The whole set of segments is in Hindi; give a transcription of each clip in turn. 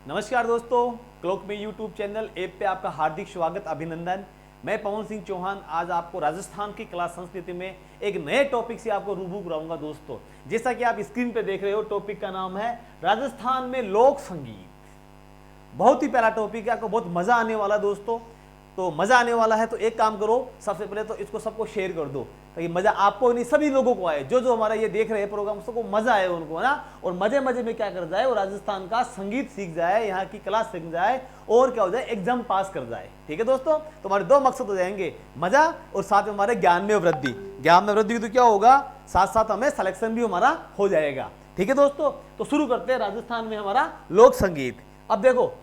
नमस्कार दोस्तों, क्लॉक में यूट्यूब चैनल ऐप पे आपका हार्दिक स्वागत, अभिनंदन। मैं पवन सिंह चौहान आज आपको राजस्थान की कला संस्कृति में एक नए टॉपिक से आपको रूबरू कराऊंगा। दोस्तों, जैसा कि आप स्क्रीन पे देख रहे हो, टॉपिक का नाम है राजस्थान में लोक संगीत। बहुत ही प्यारा टॉपिक है, आपको बहुत मजा आने वाला दोस्तों। तो मजा आने वाला है तो एक काम करो, सबसे पहले तो इसको सबको शेयर कर दो ताकि मजा आपको नहीं सभी लोगों को आए, जो जो हमारा ये देख रहे हैं प्रोग्राम, सबको मजा आए उनको, है ना। और मजे मजे में क्या कर जाए, वो राजस्थान का संगीत सीख जाए, यहाँ की कला सीख जाए और क्या हो जाए, एग्जाम पास कर जाए। ठीक है दोस्तों, तो हमारे दो मकसद हो जाएंगे, मजा और साथ में हमारे ज्ञान में वृद्धि। ज्ञान में वृद्धि तो क्या होगा, साथ साथ हमें सिलेक्शन भी हमारा हो जाएगा। ठीक है दोस्तों, तो शुरू करते हैं राजस्थान में हमारा लोक संगीत। अब देखो,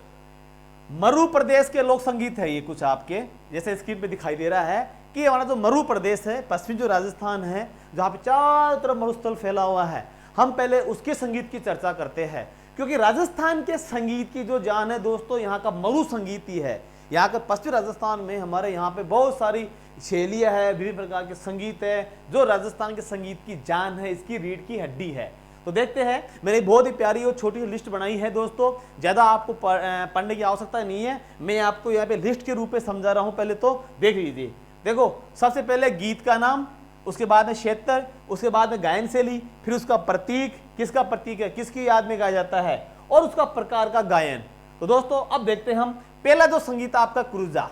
मरु प्रदेश के लोक संगीत है ये कुछ आपके, जैसे स्क्रीन पे दिखाई दे रहा है कि हमारा जो मरु प्रदेश है, पश्चिमी जो राजस्थान है, जहाँ पे चारों तरफ मरुस्थल फैला हुआ है, हम पहले उसके संगीत की चर्चा करते हैं। क्योंकि राजस्थान के संगीत की जो जान है दोस्तों, यहाँ का मरु संगीत ही है। यहाँ के पश्चिमी राजस्थान में हमारे यहाँ पे बहुत सारी शैलियाँ है, विभिन्न प्रकार के संगीत है, जो राजस्थान के संगीत की जान है, इसकी रीढ़ की हड्डी है। तो देखते हैं, मैंने बहुत ही प्यारी और छोटी लिस्ट बनाई है दोस्तों, ज़्यादा आपको पढ़ने की आवश्यकता नहीं है, मैं आपको यहाँ पे लिस्ट के रूप में समझा रहा हूँ। पहले तो देख लीजिए। देखो, सबसे पहले गीत का नाम, उसके बाद में क्षेत्र, उसके बाद में गायन शैली, फिर उसका प्रतीक, किसका प्रतीक है, किसकी याद में गाया जाता है, और उसका प्रकार का गायन। तो दोस्तों अब देखते हैं हम, पहला जो संगीत आपका क्रूजा।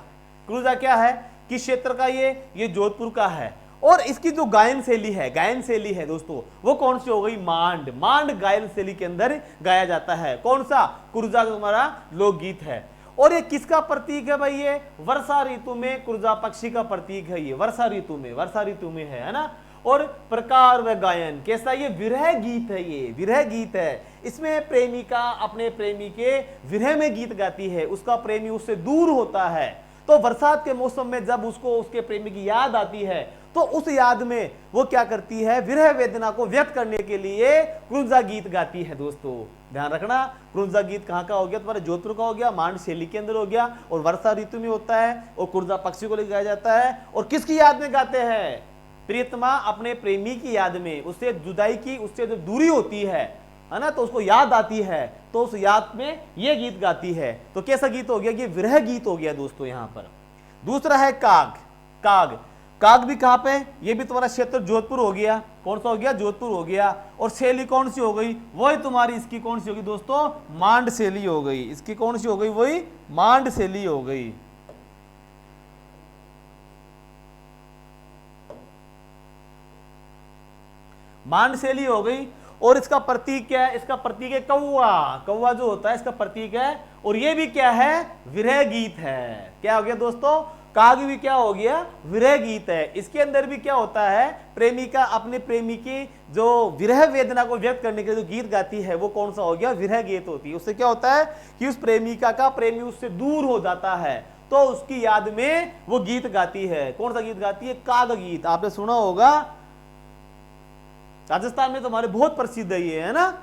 क्रूजा क्या है, किस क्षेत्र का, ये जोधपुर का है। और इसकी जो गायन शैली है दोस्तों, वो कौन सी हो गई, मांड। मांड गायन शैली के अंदर गाया जाता है। कौन सा, क्रूजा का हमारा लोकगीत है। और ये किसका प्रतीक है भाई, ये वर्षा ऋतु में क्रूजा पक्षी का प्रतीक है। ये वर्षा ऋतु में है ना। और प्रकार व गायन कैसा, ये विरह गीत है, ये विरह गीत है। इसमें प्रेमिका अपने प्रेमी के विरह में गीत गाती है, उसका प्रेमी उससे दूर होता है, तो बरसात के मौसम में जब उसको उसके प्रेमी की याद आती है, तो उस याद में वो क्या करती है, विरह वेदना को व्यक्त करने के लिए क्रूजा गीत गाती है। दोस्तों ध्यान रखना, क्रूजा गीत कहाँ का हो गया, तुम्हारे जोधपुर का हो गया, मांड शैली के अंदर हो गया, और वर्षा ऋतु में होता है, और क्रूजा पक्षी को लेकर गाया जाता है। और किसकी याद में गाते हैं, प्रियतमा अपने प्रेमी की याद में, उससे जुदाई की, उससे जो दूरी होती है ना, तो उसको याद आती है, तो उस याद में ये गीत गाती है। तो कैसा गीत हो गया, ये विरह गीत हो गया दोस्तों। यहां पर दूसरा है काग। काग, काग भी कहां पे, ये भी तुम्हारा क्षेत्र जोधपुर हो गया। कौन सा हो गया, जोधपुर हो गया। और शैली कौन सी हो गई, वही तुम्हारी इसकी कौन सी होगी दोस्तों, मांड शैली हो गई। इसकी कौन सी हो गई, वही मांड शैली हो गई। मांड शैली हो गई। और इसका प्रतीक क्या है, इसका प्रतीक है कौवा। कौवा जो होता है इसका प्रतीक है। और ये भी क्या है, विरह गीत है। क्या हो गया दोस्तों, काग भी क्या हो गया, विरह गीत है। इसके अंदर भी क्या होता है, प्रेमिका अपने प्रेमी की जो विरह वेदना को व्यक्त करने के लिए जो गीत गाती है, वो कौन सा हो गया, विरह गीत होती है। उससे क्या होता है कि उस प्रेमिका का प्रेमी उससे दूर हो जाता है, तो उसकी याद में वो गीत गाती है। कौन सा गीत गाती है, काग गीत। आपने सुना होगा, राजस्थान में तो हमारे बहुत प्रसिद्ध है ये, है ना।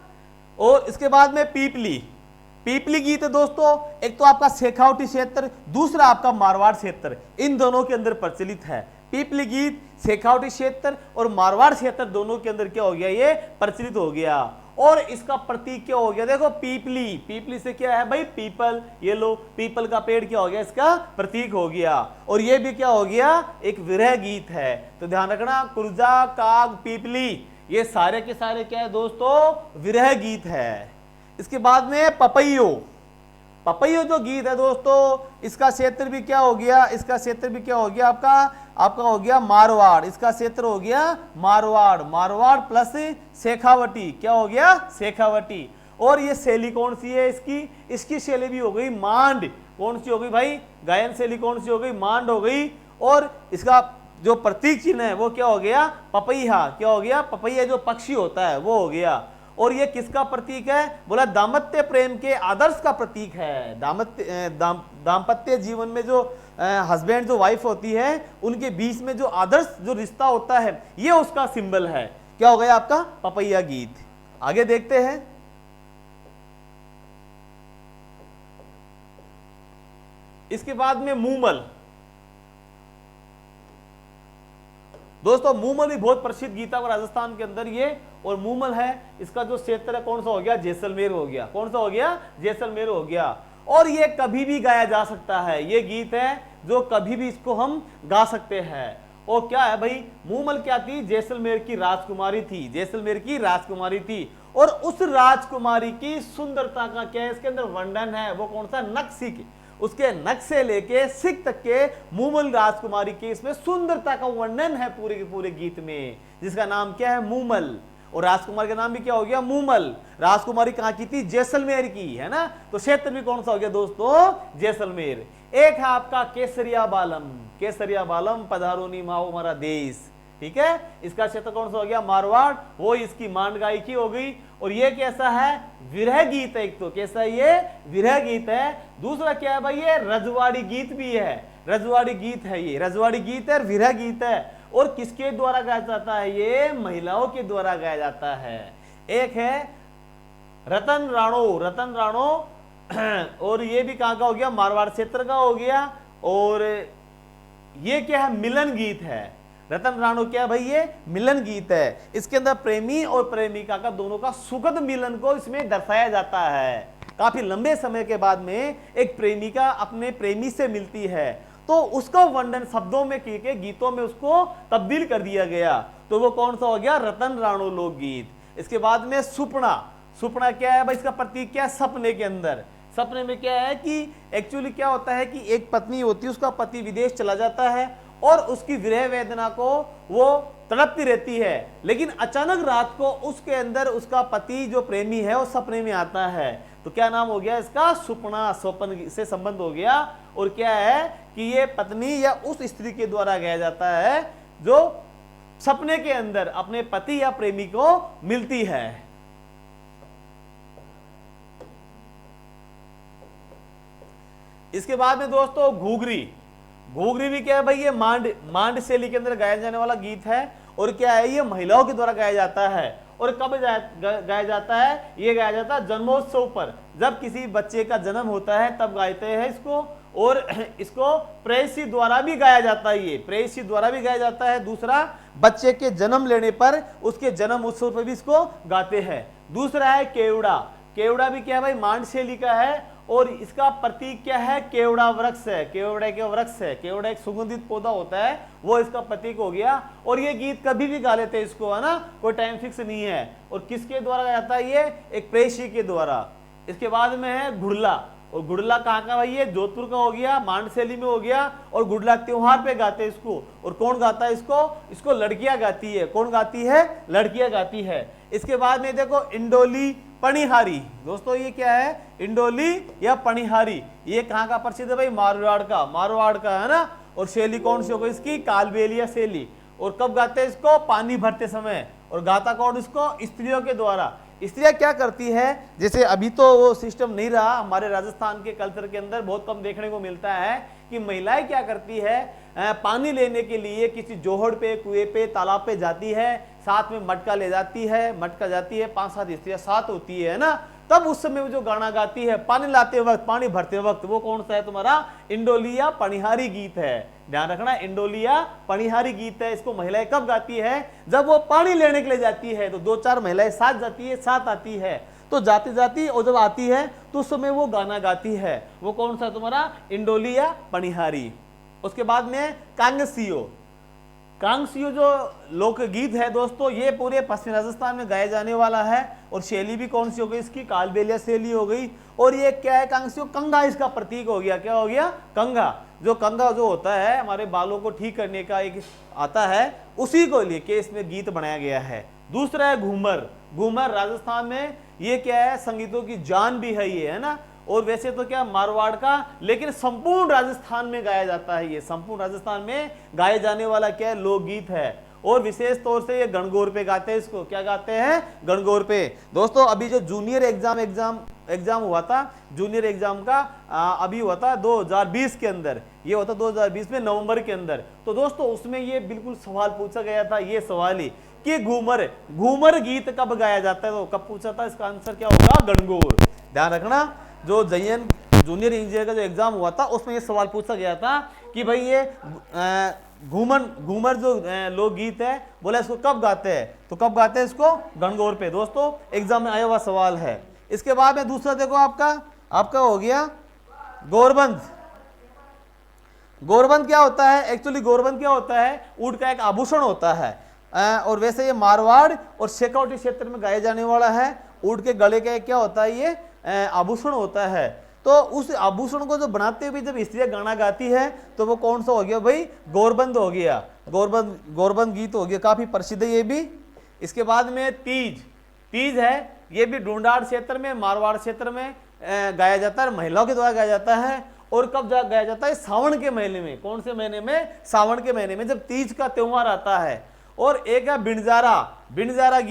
और इसके बाद में पीपली। पीपली गीत है दोस्तों, एक तो आपका शेखावटी क्षेत्र, दूसरा आपका मारवाड़ क्षेत्र, इन दोनों के अंदर प्रचलित है। पीपली गीत शेखावटी क्षेत्र और मारवाड़ क्षेत्र दोनों के अंदर क्या हो गया, ये प्रचलित हो गया। और इसका प्रतीक क्या हो गया, देखो पीपली। पीपली से क्या है भाई, पीपल। ये लो, पीपल का पेड़ क्या हो गया, इसका प्रतीक हो गया। और ये भी क्या हो गया, एक विरह गीत है। तो ध्यान रखना, क्रूजा, काग, पीपली, ये सारे के सारे क्या है दोस्तों, विरह गीत है। इसके बाद में पपैयो। पपैयो जो गीत है दोस्तों, इसका क्षेत्र भी क्या हो गया, इसका क्षेत्र भी क्या हो गया आपका हो गया मारवाड़। इसका क्षेत्र हो गया मारवाड़। मारवाड़ प्लस शेखावटी, क्या हो गया, शेखावटी। और ये शैली कौन सी है इसकी शैली भी हो गई मांड। कौन सी हो गई भाई, गायन शैली कौन सी हो गई, मांड हो गई। और इसका जो प्रतीक चिन्ह है वो क्या हो गया, पपैया। क्या हो गया, पपैया जो पक्षी होता है वो हो गया। और ये किसका प्रतीक है, बोला दाम्पत्य प्रेम के आदर्श का प्रतीक है। दाम्पत्य जीवन में जो हस्बैंड जो वाइफ होती है, उनके बीच में जो आदर्श जो रिश्ता होता है, ये उसका सिंबल है। क्या हो गया आपका, पपैया गीत। आगे देखते हैं, इसके बाद में मूमल। दोस्तों मूमल भी बहुत प्रसिद्ध गीत है राजस्थान के अंदर ये, और मूमल है, इसका जो क्षेत्र है कौन सा हो गया, जैसलमेर हो गया। कौन सा हो गया, जैसलमेर हो गया। और ये कभी भी गाया जा सकता है, ये गीत है जो कभी भी इसको हम गा सकते हैं। और क्या है भाई, मूमल क्या थी, जैसलमेर की राजकुमारी थी, जैसलमेर की राजकुमारी थी। और उस राजकुमारी की सुंदरता का क्या है, इसके अंदर वर्णन है, वो कौन सा, नक्शी की, उसके नक्शे लेके सिख तक के मूमल राजकुमारी के इसमें सुंदरता का वर्णन है पूरे के पूरे गीत में, जिसका नाम क्या है, मूमल। और राजकुमार का नाम भी क्या हो गया, मूमल। राजकुमारी कहां की थी, जैसलमेर की, है ना। तो क्षेत्र भी कौन सा हो गया दोस्तों, जैसलमेर। एक है आपका केसरिया बालम, केसरिया बालम पधारोनी माओ हमारा देश, ठीक है। इसका क्षेत्र कौन सा हो गया, मारवाड़, वो इसकी मांड गायकी हो गई। और ये कैसा है, विरह गीत है। एक तो कैसा है, ये विरह गीत है। दूसरा क्या है भाई, ये रजवाड़ी गीत भी है, रजवाड़ी गीत है, ये रजवाड़ी गीत है, विरह गीत है। और किसके द्वारा गाया जाता है, ये महिलाओं के द्वारा गाया जाता है। एक है रतन राणो, रतन राणो और ये भी कहां का हो गया, मारवाड़ क्षेत्र का हो गया। और ये क्या है, मिलन गीत है। रतन राणो क्या है भाई, ये मिलन गीत है। इसके अंदर प्रेमी और प्रेमिका का दोनों का सुखद मिलन को इसमें दर्शाया जाता है। काफी लंबे समय के बाद में एक प्रेमिका अपने प्रेमी से मिलती है, तो उसका वर्णन शब्दों में के गीतों में उसको तब्दील कर दिया गया। तो वो कौन सा हो गया, रतन राणो लोकगीत। इसके बाद में सुपना, सुपना क्या है भाई, इसका प्रतीक क्या है, सपने के अंदर। सपने में क्या है कि एक्चुअली क्या होता है कि एक पत्नी होती है, उसका पति विदेश चला जाता है और उसकी विरह वेदना को वो तड़पती रहती है। लेकिन अचानक रात को उसके अंदर उसका पति जो प्रेमी है वो सपने में आता है। तो क्या नाम हो गया इसका, सुपना, स्वप्न से संबंध हो गया। और क्या है कि ये पत्नी या उस स्त्री के द्वारा गाया जाता है जो सपने के अंदर अपने पति या प्रेमी को मिलती है। इसके बाद में दोस्तों घूघरी, घूघरी भी क्या है भाई, ये मांड शैली के अंदर गाया जाने वाला गीत है। और क्या है, ये महिलाओं के द्वारा गाया जाता है। और कब गाया जाता है, ये गाया जाता है जन्मोत्सव पर, जब किसी बच्चे का जन्म होता है तब गाते हैं इसको। और इसको प्रेयसी द्वारा भी गाया जाता है, ये प्रेयसी द्वारा भी गाया जाता है। दूसरा, बच्चे के जन्म लेने पर उसके जन्म उत्सव पर भी इसको गाते हैं। दूसरा है केवड़ा, केवड़ा भी क्या है भाई, मांड शैली का है। और इसका प्रतीक क्या है, केवड़ा वृक्ष है, केवड़े के वृक्ष है। केवड़ा एक सुगंधित पौधा होता है, वो इसका प्रतीक हो गया। और ये गीत कभी भी गा लेते हैं इसको, है ना, कोई टाइम फिक्स नहीं है। और किसके द्वारा गाया जाता है, ये एक प्रेयसी के द्वारा। इसके बाद में है गुड़ला, और गुड़ला कहाँ का भाई, ये जोधपुर का हो गया, मांड शैली में हो गया। और गुड़ला त्योहार पे गाते हैं इसको। और कौन गाता है इसको, इसको लड़कियां गाती है। कौन गाती है, लड़कियां गाती है। इसके बाद में देखो इंडोली पणिहारी, दोस्तों ये क्या है, इंडोली या पणिहारी, ये कहाँ का प्रसिद्ध है भाई, मारवाड़ का, मारवाड़ का, है ना। और शैली कौन सी होगी इसकी, कालबेलिया शैली। और कब गाते हैं इसको, पानी भरते समय। और गाता कौन इसको, स्त्रियों के द्वारा। स्त्रियां क्या करती है, जैसे अभी तो वो सिस्टम नहीं रहा, हमारे राजस्थान के कल्चर के अंदर बहुत कम देखने को मिलता है कि महिलाएं क्या करती है, पानी लेने के लिए किसी जोहड़ पे, कुएं पे, तालाब पे जाती है, साथ में मटका ले जाती है, मटका जाती है, 5-7 स्त्रियां साथ होती है ना। तब उस समय वो जो गाना गाती है पानी लाते वक्त, पानी भरते वक्त, वो कौन सा है तुम्हारा, इंडोलिया पणिहारी गीत है। ध्यान रखना, इंडोलिया पणिहारी गीत है। इसको महिलाएं कब गाती है, जब वो पानी लेने के लिए जाती है। तो 2-4 महिलाएं साथ जाती है, साथ आती है, तो जाती जाती और जब आती है तो उस समय वो गाना गाती है। वो कौन सा तुम्हारा, इंडोलिया पणिहारी। उसके बाद में कांगसियो, कांगसियो जो लोकगीत है दोस्तों, ये पूरे पश्चिम राजस्थान में गाया जाने वाला है। और शैली भी कौन सी हो गई इसकी, कालबेलिया शैली हो गई। और ये क्या है, कांगसियो, कंघा इसका प्रतीक हो गया। क्या हो गया, कंघा। जो कंघा जो होता है हमारे बालों को ठीक करने का एक आता है, उसी को लेके इसमें गीत बनाया गया है। दूसरा है घूमर, घूमर राजस्थान में ये क्या है, संगीतों की जान भी है ये, है ना। और वैसे तो क्या मारवाड़ का, लेकिन संपूर्ण राजस्थान में गाया जाता है, ये संपूर्ण राजस्थान में गाए जाने वाला क्या है, लोकगीत है। और विशेष तौर से ये गणगौर पे गाते हैं इसको। क्या गाते हैं, गणगौर पे। दोस्तों अभी जो जूनियर एग्जाम हुआ था, जूनियर एग्जाम का अभी हुआ था 2020 के अंदर, ये हुआ था 2020 में नवंबर के अंदर। तो दोस्तों उसमें ये बिल्कुल सवाल पूछा गया था, ये सवाल ही कि घूमर गीत कब गाया जाता है। तो कब पूछा था, इसका आंसर क्या होगा, गणगौर। ध्यान रखना, जो जूनियर इंजीनियर का जो एग्जाम हुआ था उसमें ये सवाल पूछा गया था कि भाई ये घूमर घूमर जो लोकगीत है, बोला इसको कब गाते हैं, तो कब गाते हैं इसको, गणगौर पे। दोस्तों एग्जाम में आया हुआ सवाल है। इसके बाद में दूसरा देखो आपका हो गया गौरबंद। गौरबंद क्या होता है, एक्चुअली गौरबंद क्या होता है, ऊंट का एक आभूषण होता है। और वैसे ये मारवाड़ और शेखावटी क्षेत्र में गाया जाने वाला है। ऊंट के गले का क्या होता है, ये आभूषण होता है। तो उस आभूषण को जो बनाते हुए जब स्त्रियां गाना गाती है तो वो कौन सा हो गया भाई, गौरबंद हो गया। गौरबंद गीत हो गया, काफी प्रसिद्ध है ये भी। इसके बाद में तीज है, ये भी ढूंढाड़ क्षेत्र में, मारवाड़ क्षेत्र में गाया जाता है, महिलाओं के द्वारा गाया जाता है। और कब गाया जाता है, सावन के महीने में। कौन से महीने में, सावन के महीने में, जब तीज का त्योहार आता है। और एक है बिनजारा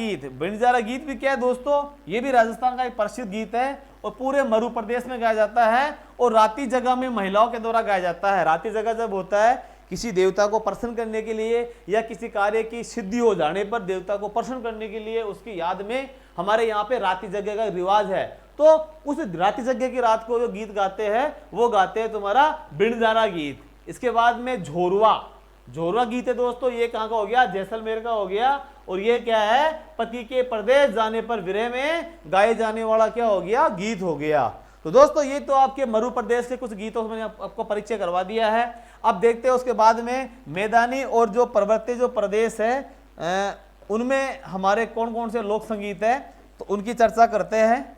गीत भी क्या है दोस्तों, ये भी राजस्थान का एक प्रसिद्ध गीत है और पूरे मरु प्रदेश में गाया जाता है और राती जगह में महिलाओं के द्वारा गाया जाता है। राती जगह जब होता है किसी देवता को प्रसन्न करने के लिए या किसी कार्य की सिद्धि हो जाने पर देवता को प्रसन्न करने के लिए, उसकी याद में हमारे यहाँ पे राती जगह का रिवाज है। तो उस राती जगह की रात को जो गीत गाते हैं वो गाते हैं तुम्हारा बिनजारा गीत। इसके बाद में झोरवा गीत है दोस्तों, ये कहाँ का हो गया, जैसलमेर का हो गया। और ये क्या है, पति के प्रदेश जाने पर विरह में गाए जाने वाला क्या हो गया, गीत हो गया। तो दोस्तों ये तो आपके मरु प्रदेश के कुछ गीतों से मैंने आपको परिचय करवा दिया है। अब देखते हैं उसके बाद में मैदानी और जो पर्वतीय जो प्रदेश है उनमें हमारे कौन कौन से लोक संगीत है, तो उनकी चर्चा करते हैं।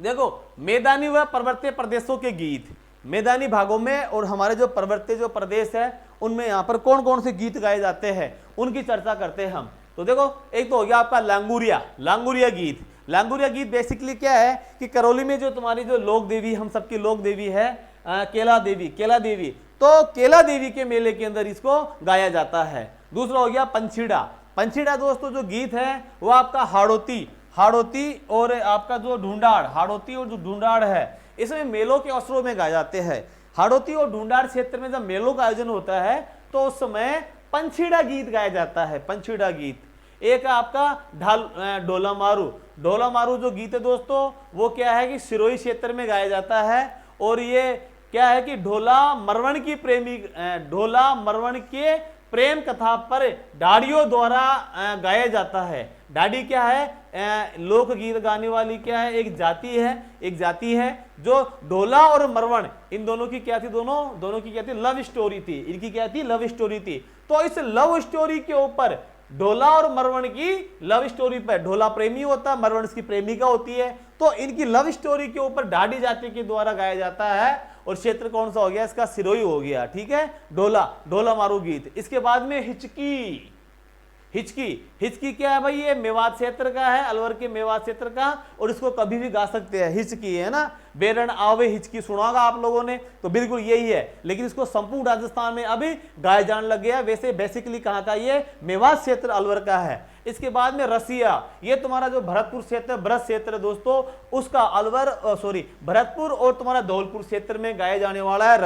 देखो मैदानी व पर्वतीय प्रदेशों के गीत, मैदानी भागों में और हमारे जो पर्वतीय जो प्रदेश है उनमें यहाँ पर कौन कौन से गीत गाए जाते हैं उनकी चर्चा करते हैं हम। तो देखो एक तो हो गया आपका लांगुरिया गीत बेसिकली क्या है कि करौली में जो तुम्हारी जो लोक देवी, हम सबकी लोक देवी है केला देवी, तो केला देवी के मेले के अंदर इसको गाया जाता है। दूसरा हो गया पंछीड़ा दोस्तों जो गीत है वो आपका हाड़ोती और आपका जो ढूंढाड़ है, इसमें मेलों के अवसरों में गाए जाते हैं। हाड़ोती और ढूंढाड़ क्षेत्र में जब मेलों का आयोजन होता है तो उस समय पंछीड़ा गीत गाया जाता है। पंछीड़ा गीत एक आपका डोला मारू जो गीत है दोस्तों वो क्या है कि सिरोही क्षेत्र में गाया जाता है। और ये क्या है कि ढोला मरवण के प्रेम कथा पर ढाडियों द्वारा गाया जाता है। ढाडी क्या है, लोकगीत गाने वाली क्या है, एक जाति है जो ढोला और मरवण इन दोनों की क्या थी, दोनों की क्या थी, लव स्टोरी थी। इनकी क्या थी, लव स्टोरी थी। तो इस लव स्टोरी के ऊपर ढोला और मरवण की लव स्टोरी पर, ढोला प्रेमी होता है, मरवण इसकी प्रेमिका होती है, तो इनकी लव स्टोरी के ऊपर ढाडी जाति के द्वारा गाया जाता है। और क्षेत्र कौन सा हो गया, इसका सिरोही हो गया। ठीक है, ढोला मारू गीत। इसके बाद में हिचकी क्या है भाई, ये मेवात क्षेत्र का है, अलवर के मेवात क्षेत्र का, और इसको कभी भी गा सकते हैं। हिचकी है ना, बेरन आवे हिचकी सुना होगा आप लोगों ने, तो बिल्कुल यही है। लेकिन इसको संपूर्ण राजस्थान में अभी गाया जाने लग गया। वैसे बेसिकली कहाँ का, ये मेवात क्षेत्र अलवर का है। इसके बाद में रसिया, ये तुम्हारा जो भरतपुर क्षेत्र, ब्रज क्षेत्र दोस्तों, उसका भरतपुर और तुम्हारा धौलपुर क्षेत्र में गाया जाने वाला है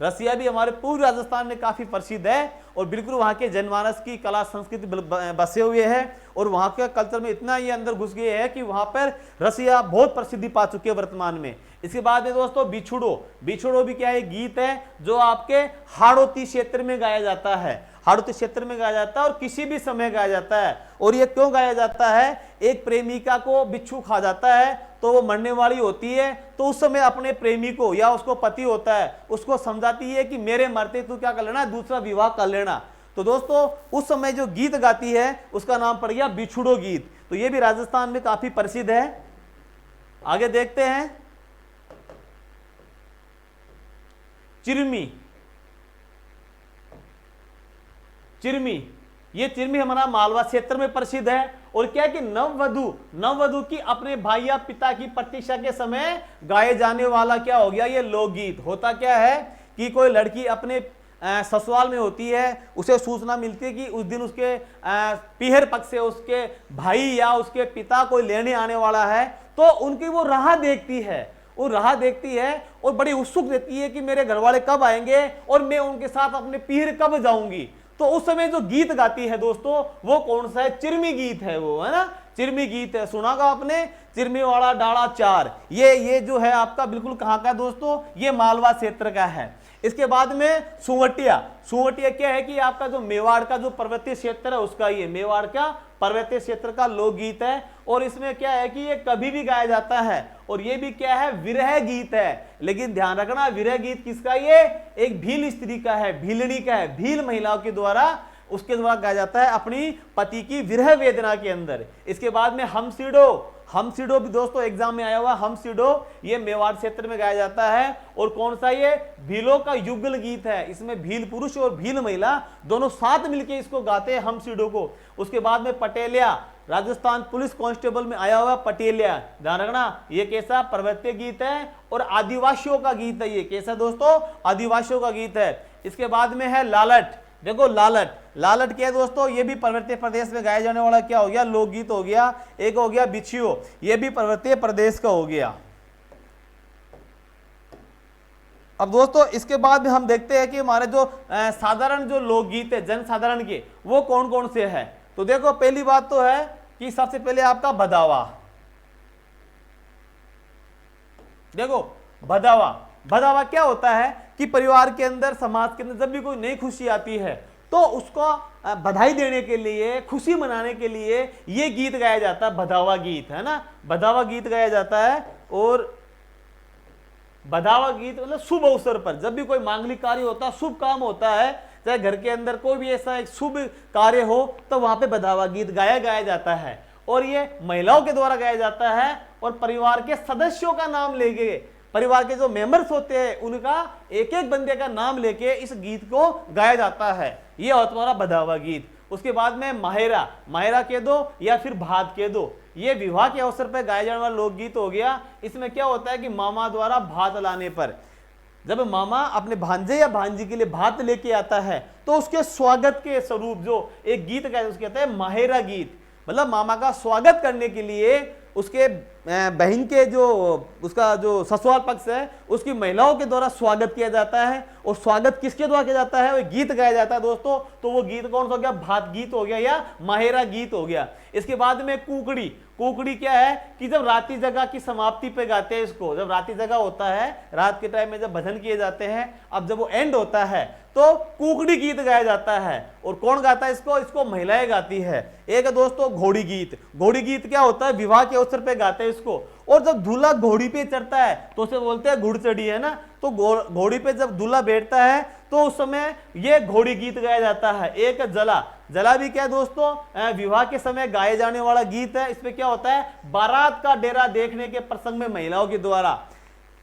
रसिया भी हमारे पूरे राजस्थान में काफी प्रसिद्ध है। और बिल्कुल वहाँ के जनमानस की कला संस्कृति बसे हुए हैं और वहाँ के कल्चर में इतना ये अंदर घुस गए हैं कि वहाँ पर रसिया बहुत प्रसिद्धि पा चुके हैं वर्तमान में। इसके बाद में दोस्तों बिछुड़ो भी क्या है, गीत है जो आपके हाड़ोती क्षेत्र में गाया जाता है। हाड़ोती क्षेत्र में गाया जाता है और किसी भी समय गाया जाता है। और ये क्यों गाया जाता है, एक प्रेमिका को बिच्छू खा जाता है तो वो मरने वाली होती है, तो उस समय अपने प्रेमी को या उसको पति होता है उसको समझाती है कि मेरे मरते तू क्या कर लेना, दूसरा विवाह कर लेना। तो दोस्तों उस समय जो गीत गाती है उसका नाम पड़ गया बिछुड़ो गीत। तो ये भी राजस्थान में काफी प्रसिद्ध है। आगे देखते हैं चिरमी, ये चिरमी हमारा मालवा क्षेत्र में प्रसिद्ध है। और क्या है कि नववधु की अपने भाई या पिता की प्रतीक्षा के समय गाए जाने वाला क्या हो गया, ये लोकगीत। होता क्या है कि कोई लड़की अपने ससुराल में होती है, उसे सूचना मिलती है कि उस दिन उसके पीहर पक्ष से उसके भाई या उसके पिता कोई लेने आने वाला है, तो उनकी वो राह देखती है और बड़ी उत्सुक रहती है कि मेरे घर वाले कब आएंगे और मैं उनके साथ अपने पीहर कब जाऊंगी। तो उस समय जो गीत गाती है दोस्तों वो कौन सा है, चिरमी गीत है वो, है ना, चिरमी गीत है। सुनागा आपने, चिरमी वाला डाड़ा चार, ये जो है आपका बिल्कुल कहाँ का दोस्तों, ये मालवा क्षेत्र का है। इसके बाद में सुवटिया। सुवटिया क्या है कि आपका जो मेवाड़ का जो पर्वतीय क्षेत्र है उसका, ये मेवाड़ का पर्वतीय क्षेत्र का लोकगीत है। और इसमें क्या है कि ये कभी भी गाया जाता है और ये भी क्या है, विरह गीत है। लेकिन ध्यान रखना, विरह गीत किसका, ये एक भील स्त्री का है, भीलनी का है, भील महिलाओं के द्वारा, उसके द्वारा गाया जाता है अपनी पति की विरह वेदना के अंदर। इसके बाद में हमसिडो। हमसिडो भी दोस्तों एग्जाम में आया हुआ, हमसिडो ये मेवाड़ क्षेत्र में गाया जाता है। और कौन सा, ये भीलों का युगल गीत है। इसमें भील पुरुष और भील महिला दोनों साथ मिलकर इसको गाते हैं, हमसिडो को। उसके बाद में पटेलिया, राजस्थान पुलिस कांस्टेबल में आया हुआ पटेलिया। ध्यान रखना, ये कैसा पर्वतीय गीत है और आदिवासियों का गीत है। ये कैसा दोस्तों, आदिवासियों का गीत है। इसके बाद में है लालट। देखो लालट, लालट क्या है दोस्तों, ये भी पर्वतीय प्रदेश में गाया जाने वाला क्या हो गया, लोकगीत हो गया। एक हो गया बिछियो, ये भी पर्वतीय प्रदेश का हो गया। अब दोस्तों इसके बाद में हम देखते हैं कि हमारे जो साधारण जो लोकगीत है जनसाधारण के, वो कौन कौन से हैं। तो देखो पहली बात तो है कि सबसे पहले आपका भदावा। देखो भदावा, भदावा क्या होता है कि परिवार के अंदर, समाज के अंदर जब भी कोई नई खुशी आती है तो उसको बधाई देने के लिए, खुशी मनाने के लिए ये गीत गाया जाता है, भदावा गीत, है ना, भदावा गीत गाया जाता है। और भदावा गीत मतलब शुभ अवसर पर, जब भी कोई मांगलिक कार्य होता है, शुभ काम होता है, चाहे घर के अंदर कोई भी ऐसा एक शुभ कार्य हो, तो वहां पे भदावा गीत गाया जाता है। और ये महिलाओं के द्वारा गाया जाता है और परिवार के सदस्यों का नाम लेके, परिवार के जो मेंबर्स होते हैं उनका एक एक बंदे का नाम लेके इस गीत को गाया जाता है। ये होता तुम्हारा भदावा गीत। उसके बाद में माहेरा, माहेरा कह दो या फिर भात कह दो, ये विवाह के अवसर पर गाया जाने वाला लोकगीत हो गया। इसमें क्या होता है कि मामा द्वारा भात लाने पर, जब मामा अपने भांजे या भांजी के लिए भात लेके आता है तो उसके स्वागत के स्वरूप जो एक गीत गाया उसको कहते हैं माहेरा गीत। मतलब मामा का स्वागत करने के लिए उसके बहन के जो उसका जो ससुराल पक्ष है उसकी महिलाओं के द्वारा स्वागत किया जाता है। और स्वागत किसके द्वारा किया जाता है, वो गीत गाया जाता है दोस्तों। तो वो गीत कौन सा हो गया, भात गीत हो गया या माहेरा गीत हो गया। इसके बाद में कुकड़ी। कुकड़ी क्या है कि जब रात्रि जगह की समाप्ति पे गाते हैं इसको, जब रात्रि जगह होता है, रात के टाइम में जब भजन किए जाते हैं, अब जब वो एंड होता है तो कुकड़ी गीत गाया जाता है। और कौन गाता है इसको, इसको महिलाएं गाती है। एक है दोस्तों घोड़ी गीत। घोड़ी गीत क्या होता है, विवाह के अवसर पे गाते हैं इसको। और जब दूल्हा घोड़ी पे चढ़ता है तो उसे बोलते हैं घुड़चढ़ी, है ना। तो घोड़ी पे जब दूल्हा बैठता है तो उस समय ये घोड़ी गीत गाया जाता है। एक जला, जला भी क्या है दोस्तों, विवाह के समय गाए जाने वाला गीत है। इसमें क्या होता है, बारात का डेरा देखने के प्रसंग में महिलाओं के द्वारा।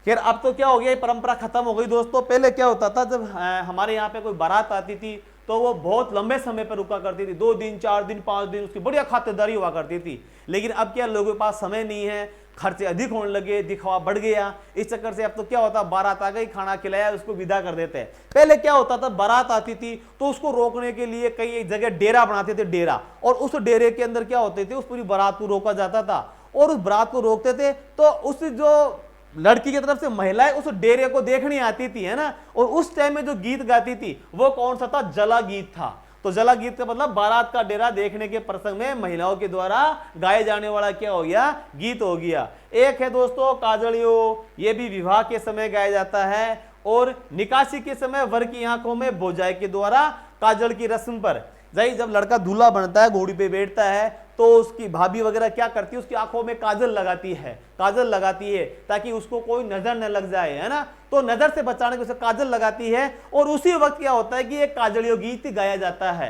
खैर अब तो क्या हो गया, ये परंपरा खत्म हो गई दोस्तों। पहले क्या होता था, जब हमारे यहाँ पे कोई बारात आती थी तो वो बहुत लंबे समय पर रुका करती थी, 2 दिन 4 दिन 5 दिन, उसकी बढ़िया खातिरदारी हुआ करती थी। लेकिन अब क्या, लोगों के पास समय नहीं है, खर्चे अधिक होने लगे, दिखावा बढ़ गया, इस चक्कर से अब तो क्या होता, बारात आ गई, खाना खिलाया, उसको विदा कर देते हैं। पहले क्या होता था, बारात आती थी तो उसको रोकने के लिए कई एक जगह डेरा बनाते थे, डेरा। और उस डेरे के अंदर क्या होते थे, उस पूरी बारात को रोका जाता था। और उस बारात को रोकते थे तो उस जो लड़की की तरफ से महिलाएं उस डेरे को देखने आती थी, है ना। और उस टाइम में जो गीत गाती थी वो कौन सा था, जला गीत था। तो जला गीत का मतलब बारात का डेरा देखने के प्रसंग में महिलाओं के द्वारा गाए जाने वाला क्या हो गया, गीत हो गया। एक है दोस्तों काजलियो, ये भी विवाह के समय गाया जाता है। और निकासी के समय वर की आंखों में बोजाई के द्वारा काजल की रस्म पर, जब लड़का दूल्हा बनता है, घोड़ी पे बैठता है, तो उसकी भाभी वगैरह क्या करती है, उसकी आंखों में काजल लगाती है, काजल लगाती है ताकि उसको कोई नजर न लग जाए, है ना। तो नजर से बचाने के उसे काजल लगाती है। और उसी वक्त क्या होता है कि एक काजलियो गीत गाया जाता है।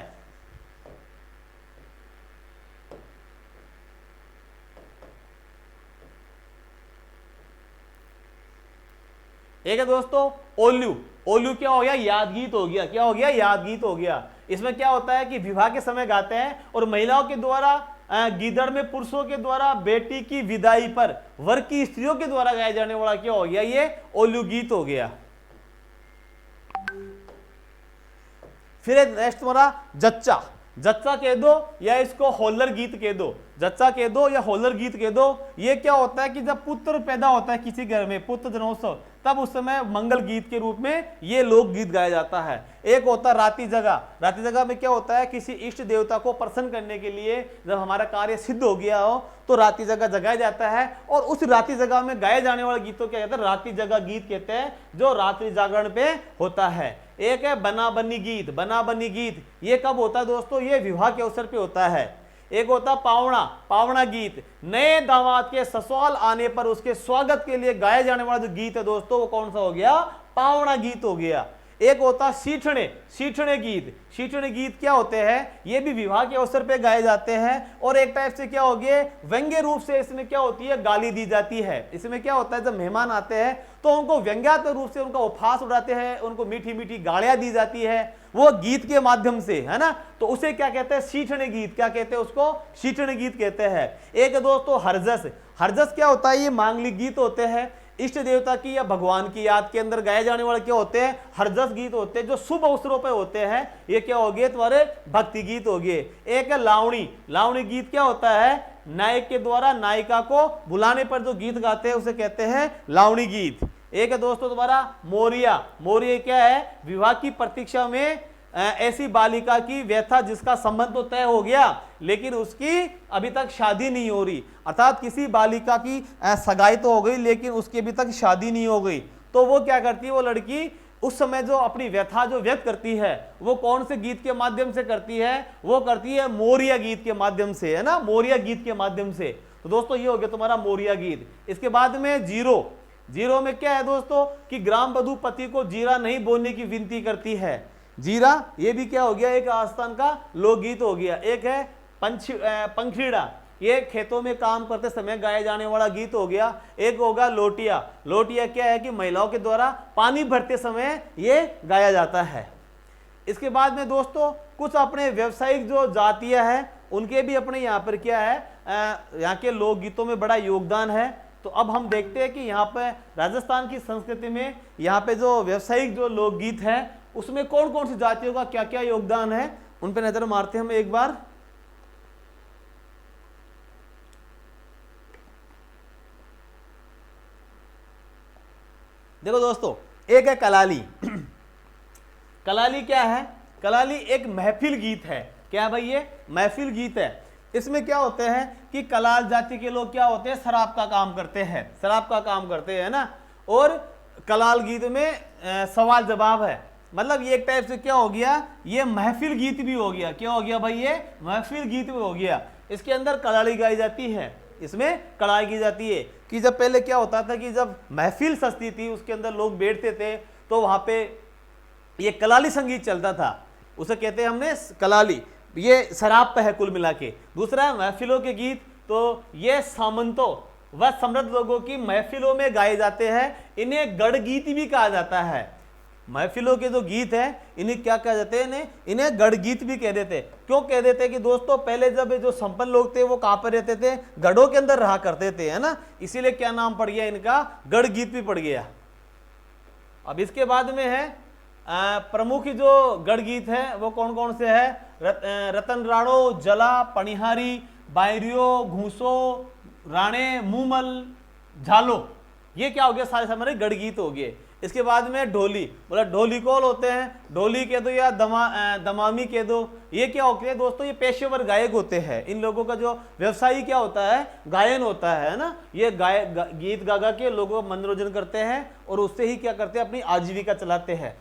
एक है दोस्तों ओल्लू। ओल्लू क्या हो गया, याद गीत हो गया। क्या हो गया, याद गीत हो गया। इसमें क्या होता है कि विवाह के समय गाते हैं और महिलाओं के द्वारा, गीदड़ में पुरुषों के द्वारा बेटी की विदाई पर वर की स्त्रियों के द्वारा गाया जाने वाला क्या हो गया, ये ओल्लू गीत हो गया। फिर नेक्स्ट हमारा जच्चा। जच्चा कह दो या इसको होल्लर गीत कह दो, जच्चा कह दो या होल्लर गीत कह दो। ये क्या होता है कि जब पुत्र पैदा होता है किसी घर में, पुत्र जन्मोत्सव, तब उस समय मंगल गीत के रूप में ये लोक गीत गाया जाता है। एक होता है राती जगह। राती जगह में क्या होता है, किसी इष्ट देवता को प्रसन्न करने के लिए जब हमारा कार्य सिद्ध हो गया हो तो राती जगह जगाया जाता है, और उस राती जगह में गाए जाने वाले गीतों क्या कहते हैं, राती जगह गीत कहते हैं, जो रात्रि जागरण पे होता है। एक है बना बनी गीत। बना बनी गीत ये कब होता है दोस्तों, ये विवाह के अवसर पे होता है। एक होता पावना, पावना गीत, नए दामाद के ससुराल आने पर उसके स्वागत के लिए गाया जाने वाला जो गीत है दोस्तों, वो कौन सा हो गया, पावना गीत हो गया। एक होता सीठने, सीठने गीत। सीठने गीत क्या होते हैं, ये भी विवाह के अवसर पे गाए जाते हैं, और एक टाइप से क्या हो गए, व्यंग्य रूप से इसमें क्या होती है, गाली दी जाती है। इसमें क्या होता है, जब मेहमान आते हैं तो उनको व्यंग्यात्मक रूप से उनका उपहास उड़ाते हैं, उनको मीठी मीठी गालियां दी जाती है, वो गीत के माध्यम से, है ना। तो उसे क्या कहते हैं, सीठने गीत। क्या कहते हैं उसको, सीठने गीत कहते हैं। एक दोस्तों हरजस। हरजस क्या होता है, ये मांगलिक गीत होते हैं, इष्ट देवता की या भगवान की याद के अंदर गाए जाने वाले क्या होते हैं, हरजस गीत होते हैं, जो शुभ अवसरों पे होते हैं। ये क्या हो गए तुम्हारे, भक्ति गीत हो गए। एक है लावणी। लावणी गीत क्या होता है, नायक के द्वारा नायिका को बुलाने पर जो गीत गाते हैं उसे कहते हैं लावणी गीत। एक है दोस्तों तुम्हारा मोरिया। मोरिया क्या है, विवाह की प्रतीक्षा में ऐसी बालिका की व्यथा जिसका संबंध तो तय हो गया लेकिन उसकी अभी तक शादी नहीं हो रही, अर्थात किसी बालिका की सगाई तो हो गई लेकिन उसकी अभी तक शादी नहीं हो गई, तो वो क्या करती है, वो लड़की उस समय जो अपनी व्यथा जो व्यक्त करती है वो कौन से गीत के माध्यम से करती है, वो करती है मोरिया गीत के माध्यम से, है ना, मोरिया गीत के माध्यम से। तो दोस्तों ये हो गया तुम्हारा मोरिया गीत। इसके बाद में जीरो। जीरो में क्या है दोस्तों कि ग्राम वधू पति को जीरा नहीं बोलने की विनती करती है। जीरा ये भी क्या हो गया, एक राजस्थान का लोकगीत हो गया। एक है पंखीड़ा, ये खेतों में काम करते समय गाया जाने वाला गीत हो गया। एक होगा लोटिया। लोटिया क्या है कि महिलाओं के द्वारा पानी भरते समय ये गाया जाता है। इसके बाद में दोस्तों कुछ अपने व्यवसायिक जो जातियां हैं उनके भी अपने यहाँ पर क्या है, यहाँ के लोकगीतों में बड़ा योगदान है। तो अब हम देखते हैं कि यहाँ पे राजस्थान की संस्कृति में यहाँ पे जो व्यवसायिक जो लोकगीत है उसमें कौन कौन सी जातियों का क्या क्या योगदान है, उन पे नजर मारते हैं हम एक बार। देखो दोस्तों, एक है कलाली। कलाली क्या है, कलाली एक महफिल गीत है। क्या है भाई, ये महफिल गीत है। इसमें क्या होते हैं कि कलाल जाति के लोग क्या होते हैं, शराब का काम करते हैं, शराब का काम करते हैं ना। और कलाल गीत में सवाल जवाब है, मतलब ये एक टाइप से क्या हो गया, ये महफिल गीत भी हो गया। क्या हो गया भाई, ये महफिल गीत भी हो गया। इसके अंदर कलाली गाई जाती है, इसमें कड़ाई की जाती है। कि जब पहले क्या होता था कि जब महफिल सजती थी उसके अंदर लोग बैठते थे तो वहां पे ये कलाली संगीत चलता था, उसे कहते हैं हमने कलाली। ये शराब पे है कुल मिला के। दूसरा है महफिलों के गीत, तो ये सामंतों व समृद्ध लोगों की महफिलों में गाए जाते हैं, इन्हें गढ़ गीत भी कहा जाता है। महफिलों के जो गीत हैं इन्हें क्या कहा जाते हैं, इन्हें गढ़ गीत भी कह देते। क्यों कह देते हैं कि दोस्तों पहले जब जो संपन्न लोग थे वो कहाँ पर रहते थे, गढ़ों के अंदर रहा करते थे, है ना, इसीलिए क्या नाम पड़ गया इनका, गढ़ गीत भी पड़ गया। अब इसके बाद में है प्रमुख जो गढ़ गीत है वो कौन कौन से है, रतन राणो, जला, पनिहारी, बायरियो, घूसो, राणे, मूमल, झालो, ये क्या हो गया, सारे हमारे गढ़ गीत हो गए। इसके बाद में ढोली, बोला ढोली कौन होते हैं, ढोली कह दो या दमामी कह दो, ये क्या होते हैं दोस्तों, ये पेशेवर गायक होते हैं। इन लोगों का जो व्यवसाय क्या होता है, गायन होता है ना, ये गीत गा के लोगों का मनोरंजन करते हैं और उससे ही क्या करते हैं, अपनी आजीविका चलाते हैं।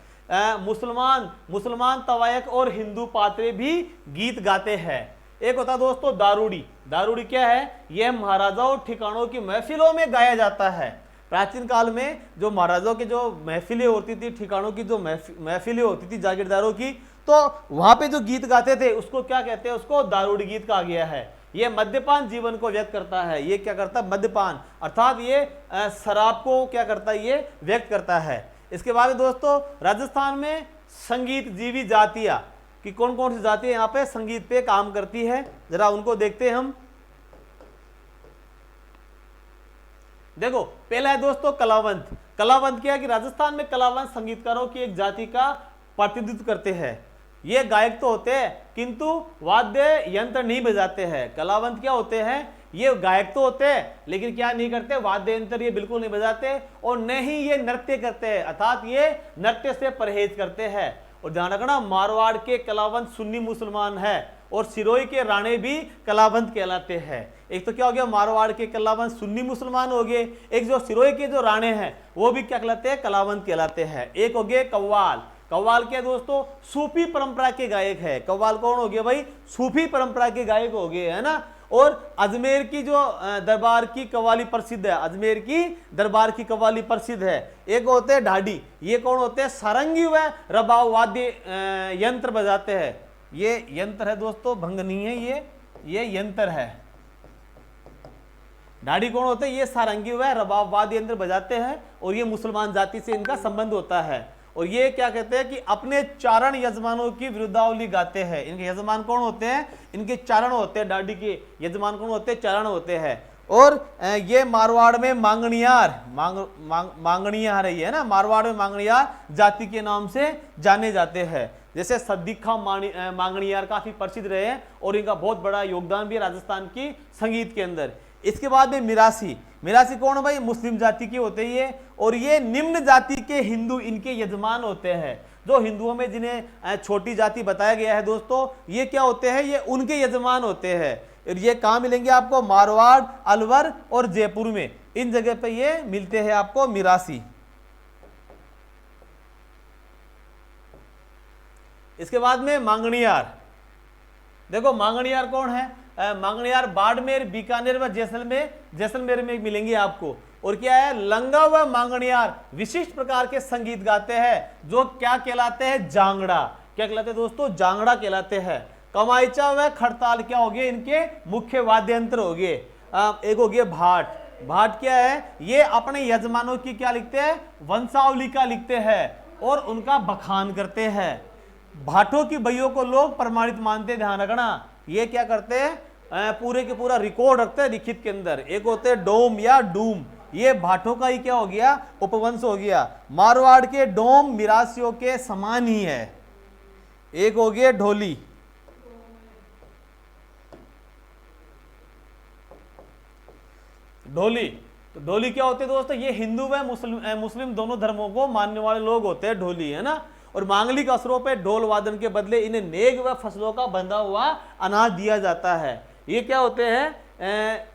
मुसलमान तवायक और हिंदू पात्रे भी गीत गाते हैं। एक होता दोस्तों दारूड़ी। दारूड़ी क्या है, यह महाराजाओं ठिकानों की महफिलों में गाया जाता है। प्राचीन काल में जो महाराजाओं की जो महफिलें होती थी, ठिकानों की जो महफिलें होती थी जागीरदारों की, तो वहां पे जो गीत गाते थे उसको क्या कहते हैं, उसको दारूड़ी गीत कहा गया है। ये मद्यपान जीवन को व्यक्त करता है। ये क्या करता है, मद्यपान, अर्थात ये शराब को क्या करता है, ये व्यक्त करता है। इसके बाद दोस्तों राजस्थान में संगीत जीवी जातियां कि कौन कौन सी जातियां यहाँ पे संगीत पे काम करती है, जरा उनको देखते हैं हम। देखो पहला है दोस्तों कलावंत। कलावंत क्या है कि राजस्थान में कलावंत संगीतकारों की एक जाति का प्रतिनिधित्व करते हैं। ये गायक तो होते हैं किंतु वाद्य यंत्र नहीं बजाते हैं। कलावंत क्या होते हैं, ये गायक तो होते हैं लेकिन क्या नहीं करते, वाद्य यंत्र ये बिल्कुल नहीं बजाते और न ही ये नृत्य करते हैं, अर्थात ये नृत्य से परहेज करते हैं। और ध्यान रखना, मारवाड़ के कलावंत सुन्नी मुसलमान है और सिरोही के राणे भी कलावंत कहलाते हैं। एक तो क्या हो गया, मारवाड़ के कलावंत सुन्नी मुसलमान हो गए, एक जो सिरोही के जो राणे हैं वो भी क्या कहलाते हैं, कलावंत कहलाते हैं। एक हो गए कव्वाल। कव्वाल क्या दोस्तों, सूफी परंपरा के गायक है। कव्वाल कौन हो गए भाई, सूफी परंपरा के गायक हो गए, है ना। और अजमेर की जो दरबार की कव्वाली प्रसिद्ध है, अजमेर की दरबार की कव्वाली प्रसिद्ध है। एक होते हैं ढाडी, ये कौन होते हैं, सारंगी व रबाव वाद्य यंत्र बजाते हैं। ये यंत्र है दोस्तों, भंग नहीं है, ये यंत्र है। ढाडी कौन होते हैं, ये सारंगी व रबाव वाद्य यंत्र बजाते हैं और ये मुसलमान जाति से इनका संबंध होता है। और ये क्या कहते हैं कि अपने चारण यजमानों की विरुद्धावली गाते हैं। इनके यजमान कौन होते हैं, इनके चारण होते हैं। डाडी के यजमान कौन होते हैं, चारण होते हैं। और ये मारवाड़ में मांगणियार मांगणियार है ना, मारवाड़ में मांगणियार जाति के नाम से जाने जाते हैं। जैसे सद्दीखा मांगणियार काफी प्रसिद्ध रहे हैं और इनका बहुत बड़ा योगदान भी राजस्थान की संगीत के अंदर। इसके बाद में मिरासी। मिरासी कौन है भाई, मुस्लिम जाति के होते हैं और ये निम्न जाति के हिंदू इनके यजमान होते हैं। जो हिंदुओं में जिन्हें छोटी जाति बताया गया है दोस्तों, ये क्या होते हैं, ये उनके यजमान होते हैं। और ये कहाँ मिलेंगे आपको, मारवाड़, अलवर और जयपुर में, इन जगह पे ये मिलते हैं आपको मिरासी। इसके बाद में मांगणियार। देखो मांगणियार कौन है, मांगणियार बाड़मेर, बीकानेर व जैसलमेर में मिलेंगे आपको। और क्या है, लंगा व मांगणियार विशिष्ट प्रकार के संगीत गाते हैं जो क्या कहलाते हैं, जांगड़ा। क्या कहलाते हैं दोस्तों, जांगड़ा कहलाते हैं। कमाईचा व खड़ताल क्या हो गए, इनके मुख्य वाद्य यंत्र हो गए। एक हो गया भाट। भाट क्या है, ये अपने यजमानों की क्या लिखते हैं, वंशावली का लिखते हैं और उनका बखान करते हैं। भाटों की बइयों को लोग प्रमाणित मानते हैं। ध्यान रखना, ये क्या करते हैं, पूरे के पूरा रिकॉर्ड रखते हैं लिखित के अंदर। एक होते हैं डोम या डूम, ये भाटों का ही क्या हो गया, उपवंश हो गया। मारवाड़ के डोम मिरासियों के समान ही है। एक हो गया ढोली। ढोली, तो ढोली क्या होते हैं दोस्तों, ये हिंदू व मुस्लिम दोनों धर्मों को मानने वाले लोग होते हैं ढोली, है ना। और मांगलिक अवसरों पे ढोल वादन के बदले इन्हें नेग व फसलों का बंधा हुआ अनाज दिया जाता है। ये क्या होते हैं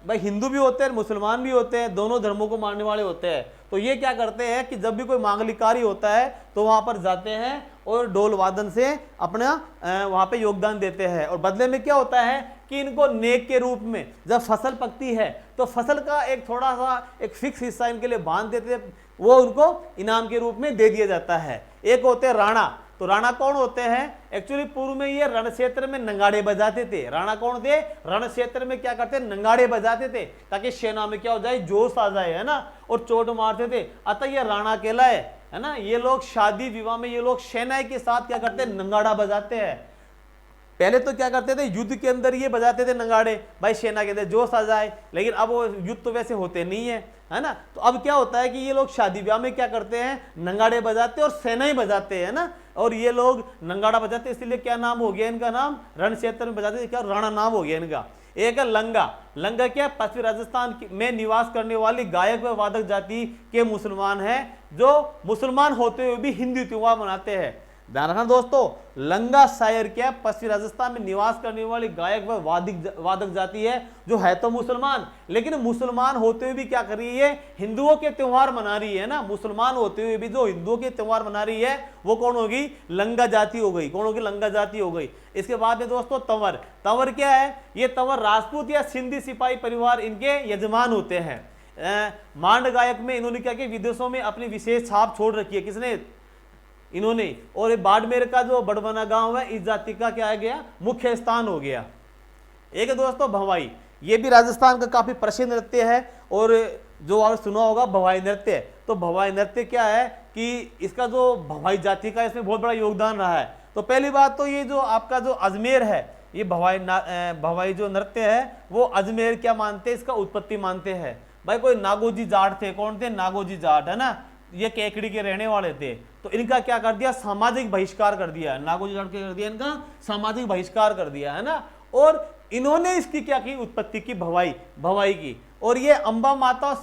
भाई, हिंदू भी होते हैं, मुसलमान भी होते हैं, दोनों धर्मों को मानने वाले होते हैं। तो ये क्या करते हैं कि जब भी कोई मांगलिक कार्य होता है तो वहां पर जाते हैं और ढोल वादन से अपना वहां पे योगदान देते हैं। और बदले में क्या होता है कि इनको नेक के रूप में जब फसल पकती है तो फसल का एक थोड़ा सा एक फिक्स हिस्सा इनके लिए बांध देते हैं, वो उनको इनाम के रूप में दे दिया जाता है। एक होते हैं राणा। तो राणा कौन होते हैं, एक्चुअली पूर्व में ये रण क्षेत्र में नंगाड़े बजाते थे। राणा कौन थे, रण क्षेत्र में क्या करते, नंगाड़े बजाते थे ताकि सेना में क्या हो जाए, जोश आ जाए, है ना, और चोट मारते थे, अतः ये राणा कहलाए, है ना। ये लोग शादी विवाह में ये लोग सेना के साथ क्या करते हैं, नंगाड़ा बजाते हैं। पहले तो क्या करते थे, युद्ध के अंदर ये बजाते थे नंगाड़े, भाई सेना के अंदर जोश आ जाए, लेकिन अब वो युद्ध तो वैसे होते नहीं है ना। तो अब क्या होता है कि ये लोग शादी ब्याह में क्या करते हैं, नंगाड़े बजाते और सेना ही बजाते हैं ना। और ये लोग नंगाड़ा बजाते, इसलिए क्या नाम हो गया इनका, नाम रण क्षेत्र में बजाते, क्या राणा नाम हो गया इनका। एक है लंगा। लंगा क्या, पश्चिमी राजस्थान में निवास करने वाली गायक व वादक जाति के मुसलमान हैं जो मुसलमान होते हुए भी हिंदू त्योहार मनाते हैं। ध्यान रखना दोस्तों, लंगा शायर क्या, पश्चिमी राजस्थान में निवास करने वाली गायक व वादक जाति है जो है तो मुसलमान, लेकिन मुसलमान होते हुए भी क्या कर रही है, हिंदुओं के त्योहार मना रही है ना। मुसलमान होते हुए भी जो हिंदुओं के त्योहार मना रही है वो कौन होगी, लंगा जाति हो गई। कौन होगी, लंगा जाति हो गई। इसके बाद में दोस्तों तंवर। तंवर क्या है, ये तंवर राजपूत या सिंधी सिपाही परिवार इनके यजमान होते हैं। मांड गायक में इन्होंने क्या किया, विदेशों में अपनी विशेष छाप छोड़ रखी है, किसने, इन्होंने। और बाड़मेर का जो बड़बना गांव है इस जाति का क्या आ गया, मुख्य स्थान हो गया। एक दोस्तों भवाई, ये भी राजस्थान का काफी प्रसिद्ध नृत्य है और जो आपने सुना होगा भवाई नृत्य। तो भवाई नृत्य क्या है कि इसका जो भवाई जाति का इसमें बहुत बड़ा योगदान रहा है। तो पहली बात तो ये जो आपका जो अजमेर है, ये भवाई जो नृत्य है वो अजमेर क्या मानते हैं, इसका उत्पत्ति मानते हैं। भाई कोई नागोजी जाट थे, कौन थे, नागोजी जाट, है ना। ये केकड़ी के रहने वाले थे, तो इनका क्या कर दिया, सामाजिक बहिष्कार कर दिया। नागौर गढ़ के कर दिया इनका सामाजिक बहिष्कार कर दिया, है ना। और इन्होंने इसकी क्या की, उत्पत्ति की, भवाई की। और ये अंबा माता,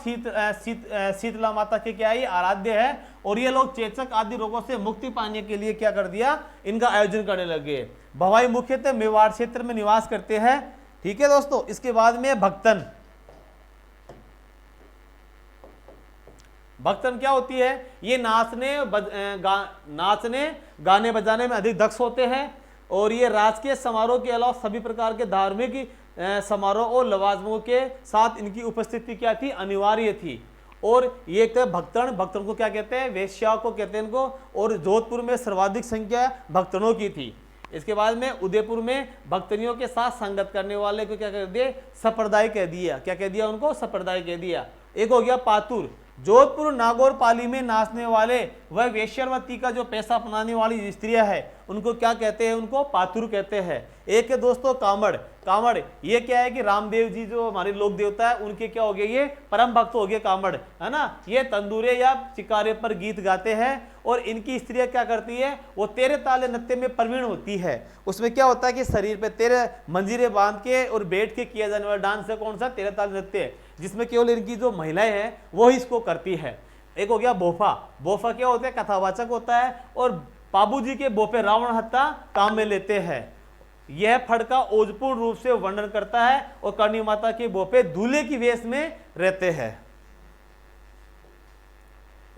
शीतला माता के क्या है, आराध्य है। और ये लोग चेचक आदि रोगों से मुक्ति पाने के लिए क्या कर दिया, इनका आयोजन करने लगे। भवाई मुख्यतः मेवाड़ क्षेत्र में निवास करते हैं, ठीक है दोस्तों। इसके बाद में भक्तन। भक्तन क्या होती है, ये नाचने गाने बजाने में अधिक दक्ष होते हैं। और ये राजकीय समारोह के अलावा सभी प्रकार के धार्मिक समारोह और लवाजमों के साथ इनकी उपस्थिति क्या थी, अनिवार्य थी। और ये भक्तन को क्या कहते हैं, वेश्या को कहते हैं इनको। और जोधपुर में सर्वाधिक संख्या भक्तनों की थी। इसके बाद में उदयपुर में भक्तनियों के साथ संगत करने वाले को क्या कह दिया, संप्रदाय कह दिया। क्या कह दिया उनको, संप्रदाय कह दिया। एक हो गया पातुर, जोधपुर नागौर पाली में नाचने वाले वह वेश्यावती का जो पैसा अपनाने वाली स्त्रियां है, उनको क्या कहते हैं, उनको पातुर कहते हैं। एक है दोस्तों कामड़। कामड़ ये क्या है कि रामदेव जी जो हमारे लोक देवता है, उनके क्या हो गए, ये परम भक्त हो गए कामड़, है ना। ये तंदूरे या चिकारे पर गीत गाते हैं। और इनकी स्त्रियां क्या करती है, वो तेरे ताले नृत्य में प्रवीण होती है। उसमें क्या होता है कि शरीर पे तेरे मंजीरे बांध के और बैठ के किया जाने वाला डांस है कौन सा, तेरे ताले नृत्य, जिसमें केवल इनकी जो महिलाएं हैं वो ही इसको करती है। एक हो गया बोफा। बोफा क्या होता है, कथावाचक होता है। और बाबूजी के बोफे रावण हत्या काम में लेते हैं। यह फड़का ओजपूर्ण रूप से वर्णन करता है। और करणी माता के बोफे दूल्हे की वेश में रहते हैं।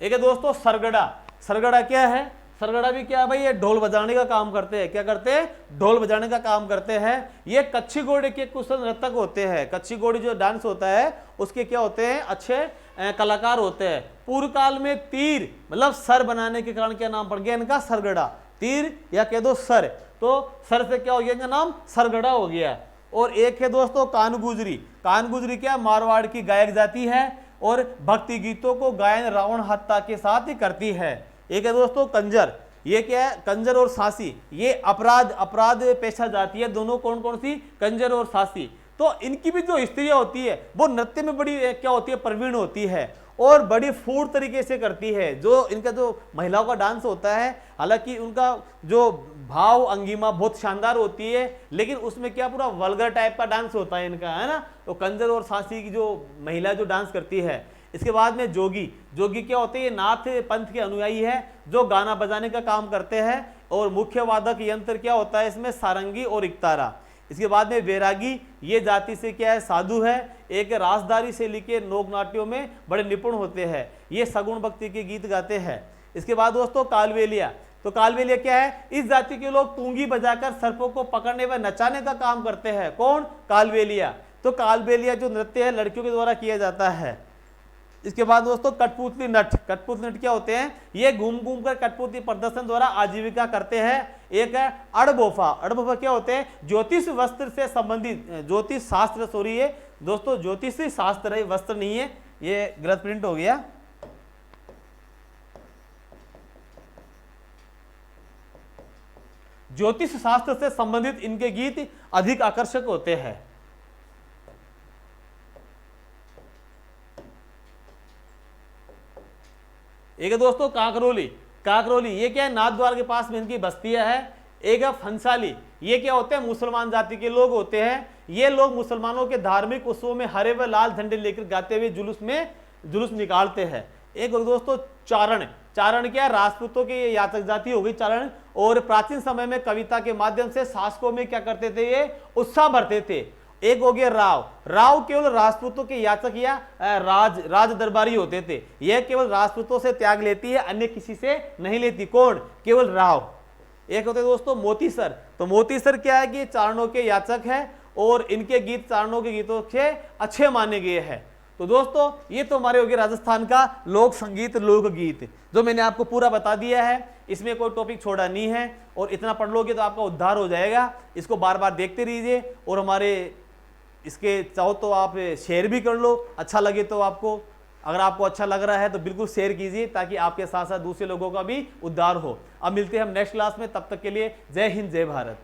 एक है दोस्तों सरगड़ा। सरगड़ा क्या है, सरगड़ा भी क्या है भाई, ये ढोल बजाने का काम करते हैं। क्या करते हैं, ढोल बजाने का काम करते हैं। ये कच्ची घोड़े के कुशल नर्तक होते हैं। कच्ची घोड़ी जो डांस होता है उसके क्या होते हैं, अच्छे कलाकार होते हैं। पूर्व काल में तीर मतलब सर बनाने के कारण क्या नाम पड़ गया इनका, सरगड़ा। तीर या कह दो सर, तो सर से क्या हो गया, इनका नाम सरगड़ा हो गया। और एक है दोस्तों कानगुजरी। कानगुजरी क्या, मारवाड़ की गायक जाति है। और भक्ति गीतों को गायन रावण हत्या के साथ ही करती है। एक है दोस्तों कंजर। ये क्या है, कंजर और सासी, ये अपराध पेशा जाती है। दोनों कौन कौन सी, कंजर और सासी। तो इनकी भी जो स्त्रियां होती है वो नृत्य में बड़ी क्या होती है, प्रवीण होती है। और बड़ी फूट तरीके से करती है। जो इनका जो महिलाओं का डांस होता है, हालांकि उनका जो भाव अंगिमा बहुत शानदार होती है, लेकिन उसमें क्या पूरा वल्गर टाइप का डांस होता है इनका, है ना। तो कंजर और सासी की जो महिला जो डांस करती है। इसके बाद में जोगी। जोगी क्या होते हैं, ये नाथ पंथ के अनुयायी है जो गाना बजाने का काम करते हैं। और मुख्य वादक यंत्र क्या होता है इसमें, सारंगी और इकतारा। इसके बाद में वैरागी, ये जाति से क्या है, साधु है। एक राजदारी से लेके लोक नाट्यों में बड़े निपुण होते हैं। ये सगुण भक्ति के गीत गाते हैं। इसके बाद दोस्तों कालबेलिया। तो कालबेलिया क्या है, इस जाति के लोग तूंगी बजाकर सर्पों को पकड़ने व नचाने का काम करते हैं। कौन, कालबेलिया। तो कालबेलिया जो नृत्य है लड़कियों के द्वारा किया जाता है। इसके बाद दोस्तों कठपुतली नट। कठपुतली नट क्या होते हैं, ये घूम घूम कर कठपुतली प्रदर्शन द्वारा आजीविका करते हैं। एक है अड़बोफा। अड़बोफा क्या होते हैं, ज्योतिष वस्त्र से संबंधित, ज्योतिष शास्त्र, सॉरी ये दोस्तों ज्योतिष शास्त्र है, वस्त्र नहीं है, ये गलत प्रिंट हो गया। ज्योतिष शास्त्र से संबंधित इनके गीत अधिक आकर्षक होते हैं। एक है दोस्तों काकरोली। काकरोली ये क्या है, नाथद्वार के पास में इनकी बस्तियां है। एक है फंसाली। ये क्या होते हैं, मुसलमान जाति के लोग होते हैं। ये लोग मुसलमानों के धार्मिक उत्सवों में हरे व लाल झंडे लेकर गाते हुए जुलूस निकालते हैं। एक दोस्तों चारण। चारण क्या है, राजपूतों की ये याचक जाति हो गई चारण। और प्राचीन समय में कविता के माध्यम से शासकों में क्या करते थे, ये उत्साह भरते थे। एक हो गया राव। राव केवल राजपूतों के याचक या राज दरबारी होते थे। यह केवल राजपूतों से त्याग लेती है, अन्य किसी से नहीं लेती। कौन, केवल राव। एक होते दोस्तों मोतीसर। तो मोतीसर क्या है कि चारणों के याचक है। और इनके गीत चारणों के गीतों से अच्छे माने गए हैं। तो दोस्तों ये तो हमारे हो गए राजस्थान का लोक संगीत, लोकगीत, जो मैंने आपको पूरा बता दिया है। इसमें कोई टॉपिक छोड़ा नहीं है। और इतना पढ़ लोगे तो आपका उद्धार हो जाएगा। इसको बार बार देखते रहिए। और हमारे इसके चाहो तो आप शेयर भी कर लो, अच्छा लगे तो आपको। अगर आपको अच्छा लग रहा है तो बिल्कुल शेयर कीजिए, ताकि आपके साथ साथ दूसरे लोगों का भी उद्धार हो। अब मिलते हैं हम नेक्स्ट क्लास में, तब तक के लिए जय हिंद, जय भारत।